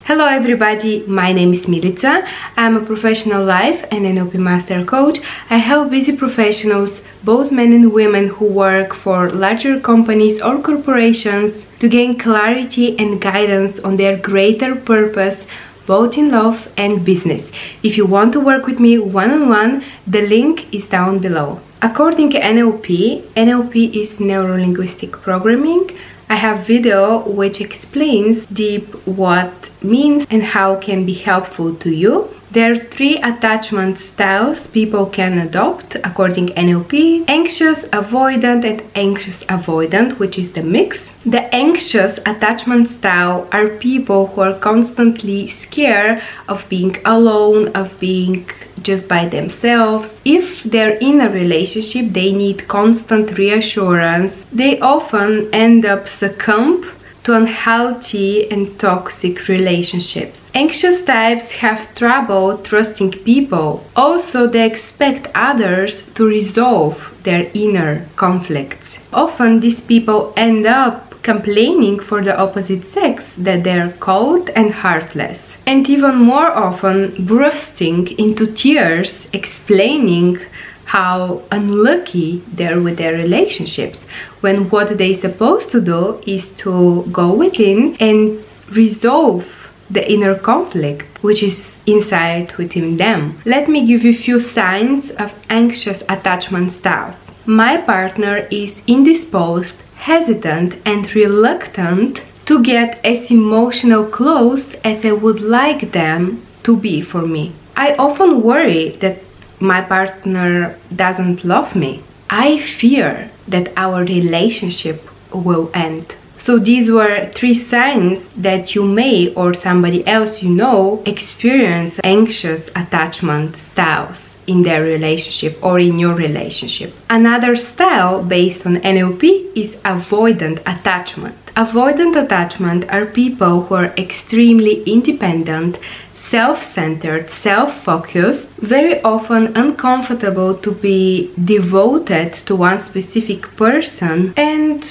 Hello everybody, my name is Militsa. I'm a professional life and NLP master coach. I help busy professionals, both men and women who work for larger companies or corporations, to gain clarity and guidance on their greater purpose, both in love and business. If you want to work with me one-on-one, the link is down below. According to NLP is Neuro-Linguistic programming. I have video which explains deep what means and how can be helpful to you. There are 3 attachment styles people can adopt according to NLP: anxious, avoidant, and anxious avoidant, which is the mix. The anxious attachment style are people who are constantly scared of being alone, of being just by themselves. If they're in a relationship, they need constant reassurance. They often end up succumb to unhealthy and toxic relationships. Anxious types have trouble trusting people. Also, they expect others to resolve their inner conflicts. Often these people end up complaining for the opposite sex that they're cold and heartless. And even more often bursting into tears, explaining how unlucky they're with their relationships, when what they're supposed to do is to go within and resolve the inner conflict which is inside within them. Let me give you a few signs of anxious attachment styles. My partner is indisposed, hesitant, and reluctant to get as emotional close as I would like them to be for me. I often worry that my partner doesn't love me. I fear that our relationship will end. So these were 3 signs that you may, or somebody else you know, experience anxious attachment styles in their relationship or in your relationship. Another style based on NLP is avoidant attachment. Avoidant attachment are people who are extremely independent, self-centered, self-focused, very often uncomfortable to be devoted to one specific person and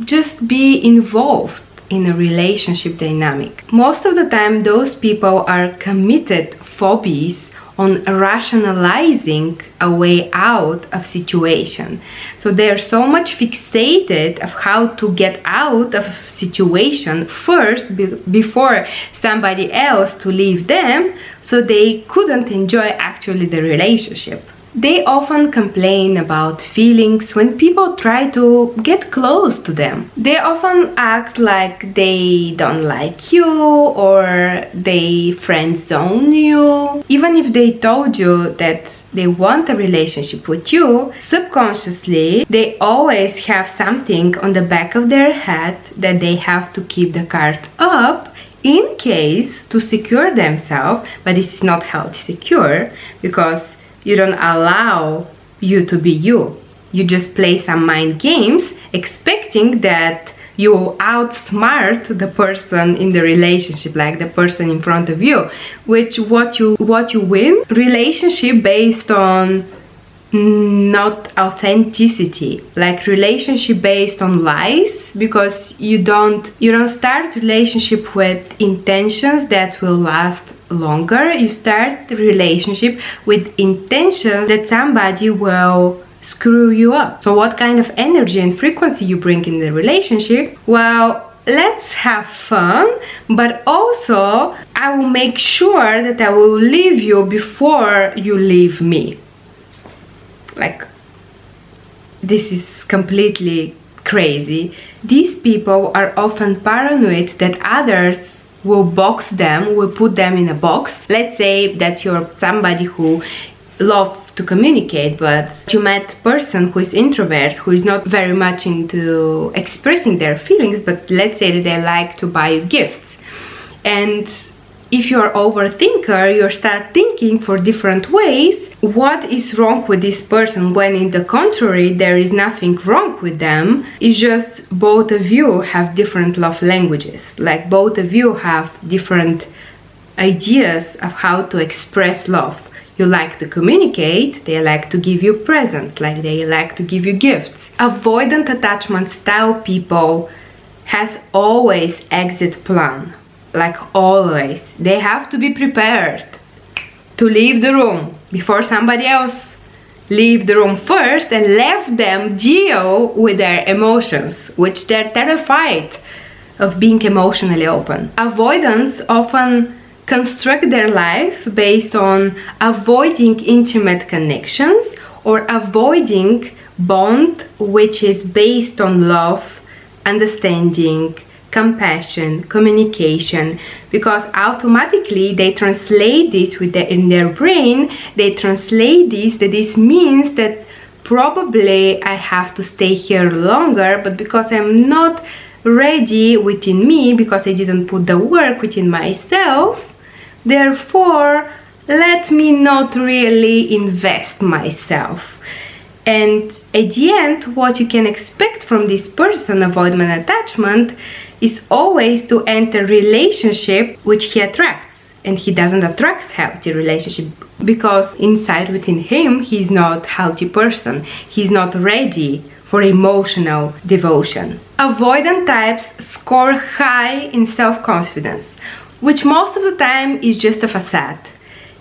just be involved in a relationship dynamic. Most of the time those people are committed phobies on rationalizing a way out of situation. So they're so much fixated of how to get out of situation first before somebody else to leave them, so they couldn't enjoy actually the relationship. They often complain about feelings when people try to get close to them. They often act like they don't like you or they friend zone you. Even if they told you that they want a relationship with you, subconsciously they always have something on the back of their head that they have to keep the card up in case to secure themselves. But this is not healthy secure, because you don't allow you to be you. You just play some mind games expecting that you will outsmart the person in the relationship, like the person in front of you, which what you win relationship based on not authenticity, like relationship based on lies, because you don't start relationship with intentions that will last longer. You start the relationship with intention that somebody will screw you up. So what kind of energy and frequency you bring in the relationship? Well, let's have fun, but also I will make sure that I will leave you before you leave me. Like, this is completely crazy. These people are often paranoid that others will box them, will put them in a box. Let's say that you're somebody who loves to communicate, but you met a person who is introvert, who is not very much into expressing their feelings, but let's say that they like to buy you gifts. And if you're overthinker, you start thinking for different ways what is wrong with this person, when in the contrary there is nothing wrong with them. It's just both of you have different love languages, like both of you have different ideas of how to express love. You like to communicate, they like to give you presents, like they like to give you gifts. Avoidant attachment style people has always exit plan. like always, they have to be prepared to leave the room before somebody else leave the room first and let them deal with their emotions, which they're terrified of being emotionally open. Avoidants often construct their life based on avoiding intimate connections or avoiding bond which is based on love, understanding, compassion, communication, because automatically they translate this in their brain. They translate this means that probably I have to stay here longer, but because I'm not ready within me, because I didn't put the work within myself, therefore let me not really invest myself. And at the end, what you can expect from this person, avoidant attachment, is always to enter relationship which he attracts, and he doesn't attract healthy relationship because inside within him he's not healthy person. He's not ready for emotional devotion. Avoidant types score high in self-confidence, which most of the time is just a facade.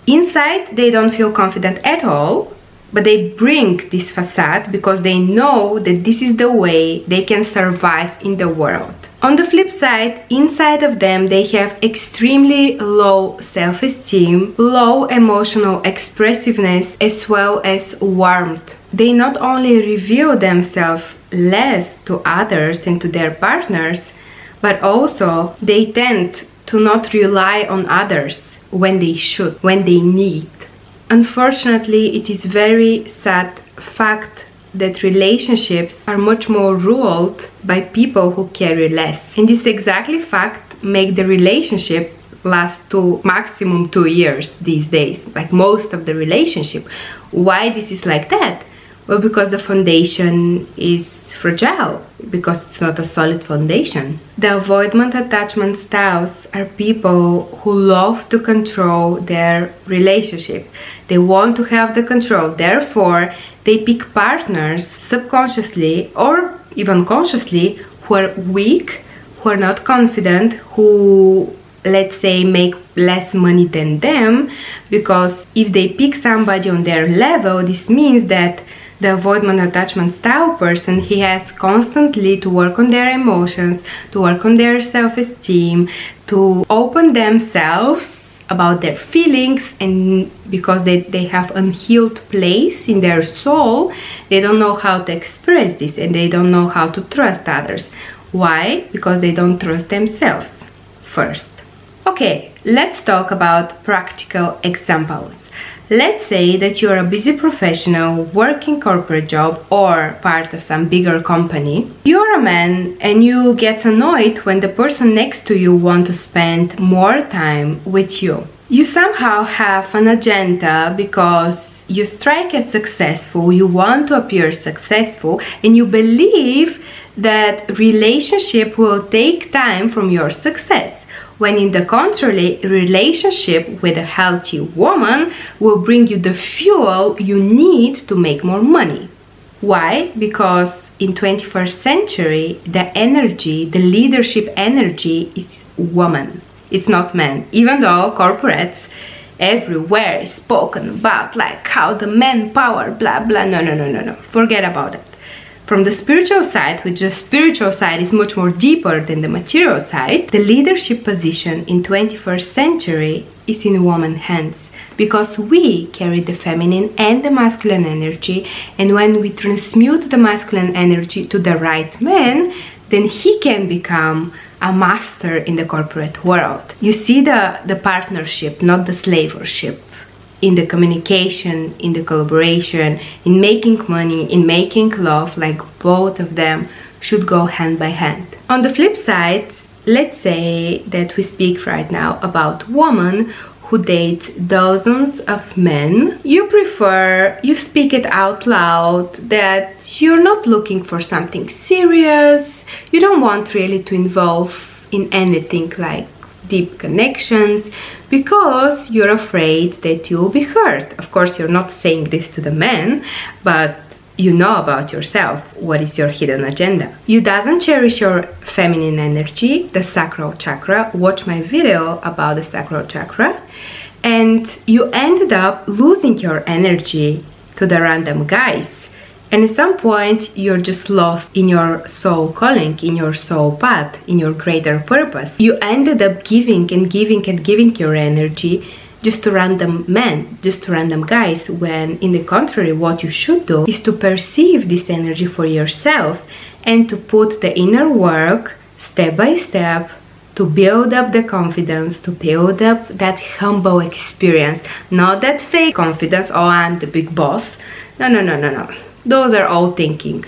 Inside they don't feel confident at all, but they bring this facade because they know that this is the way they can survive in the world. On the flip side, inside of them they have extremely low self-esteem, low emotional expressiveness, as well as warmth. They not only reveal themselves less to others and to their partners, but also they tend to not rely on others when they should, when they need. Unfortunately, it is very sad fact that relationships are much more ruled by people who carry less. And this exactly fact make the relationship last to maximum 2 years these days, like most of the relationship. Why this is like that? Well, because the foundation is fragile, because it's not a solid foundation. The avoidant attachment styles are people who love to control their relationship. They want to have the control, therefore they pick partners subconsciously or even consciously who are weak, who are not confident, who, let's say, make less money than them, because if they pick somebody on their level, this means that the avoidant attachment style person, he has constantly to work on their emotions, to work on their self-esteem, to open themselves about their feelings, and because they have unhealed place in their soul, they don't know how to express this and they don't know how to trust others. Why? Because they don't trust themselves first. Okay, let's talk about practical examples. Let's say that you're a busy professional working corporate job or part of some bigger company. You're a man and you get annoyed when the person next to you wants to spend more time with you. You somehow have an agenda because you strike as successful, you want to appear successful, and you believe that relationship will take time from your success. When in the contrary, relationship with a healthy woman will bring you the fuel you need to make more money. Why? Because in 21st century, the energy, the leadership energy is woman. It's not men. Even though corporates everywhere is spoken about like how the manpower, blah, blah. No. Forget about it. From the spiritual side, which the spiritual side is much more deeper than the material side, the leadership position in 21st century is in woman's hands, because we carry the feminine and the masculine energy, and when we transmute the masculine energy to the right man, then he can become a master in the corporate world. You see the partnership, not the slavership, in the communication, in the collaboration, in making money, in making love, like both of them should go hand by hand. On the flip side, let's say that we speak right now about women who date dozens of men. You speak it out loud that you're not looking for something serious, you don't want really to involve in anything like deep connections, because you're afraid that you'll be hurt. Of course, you're not saying this to the men, but you know about yourself what is your hidden agenda. You doesn't cherish your feminine energy, the sacral chakra. Watch my video about the sacral chakra. And you ended up losing your energy to the random guys. And at some point, you're just lost in your soul calling, in your soul path, in your greater purpose. You ended up giving and giving and giving your energy just to random men, just to random guys, when in the contrary, what you should do is to perceive this energy for yourself and to put the inner work step by step to build up the confidence, to build up that humble experience, not that fake confidence, oh, I'm the big boss. No. Those are all thinking.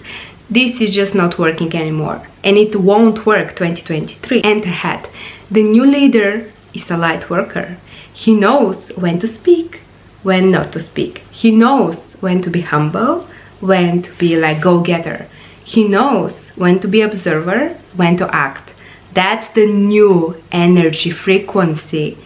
This is just not working anymore. And it won't work 2023 and ahead. The new leader is a light worker. He knows when to speak, when not to speak. He knows when to be humble, when to be like go-getter. He knows when to be observer, when to act. That's the new energy frequency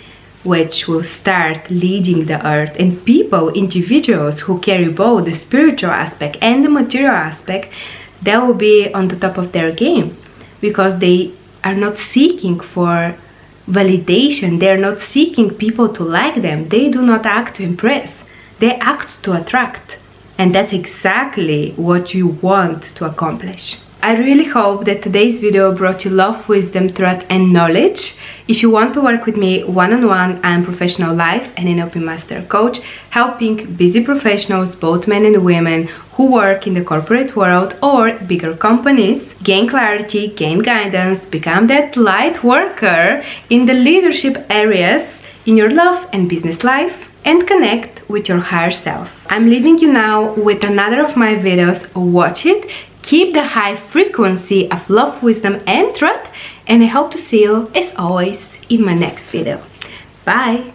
which will start leading the earth, and people, individuals who carry both the spiritual aspect and the material aspect, they will be on the top of their game because they are not seeking for validation. They are not seeking people to like them. They do not act to impress. They act to attract. And that's exactly what you want to accomplish. I really hope that today's video brought you love, wisdom, truth, and knowledge. If you want to work with me one-on-one, I'm professional life and NLP master coach, helping busy professionals, both men and women, who work in the corporate world or bigger companies, gain clarity, gain guidance, become that light worker in the leadership areas in your love and business life, and connect with your higher self. I'm leaving you now with another of my videos. Watch it. Keep the high frequency of love, wisdom, and truth, and I hope to see you, as always, in my next video. Bye!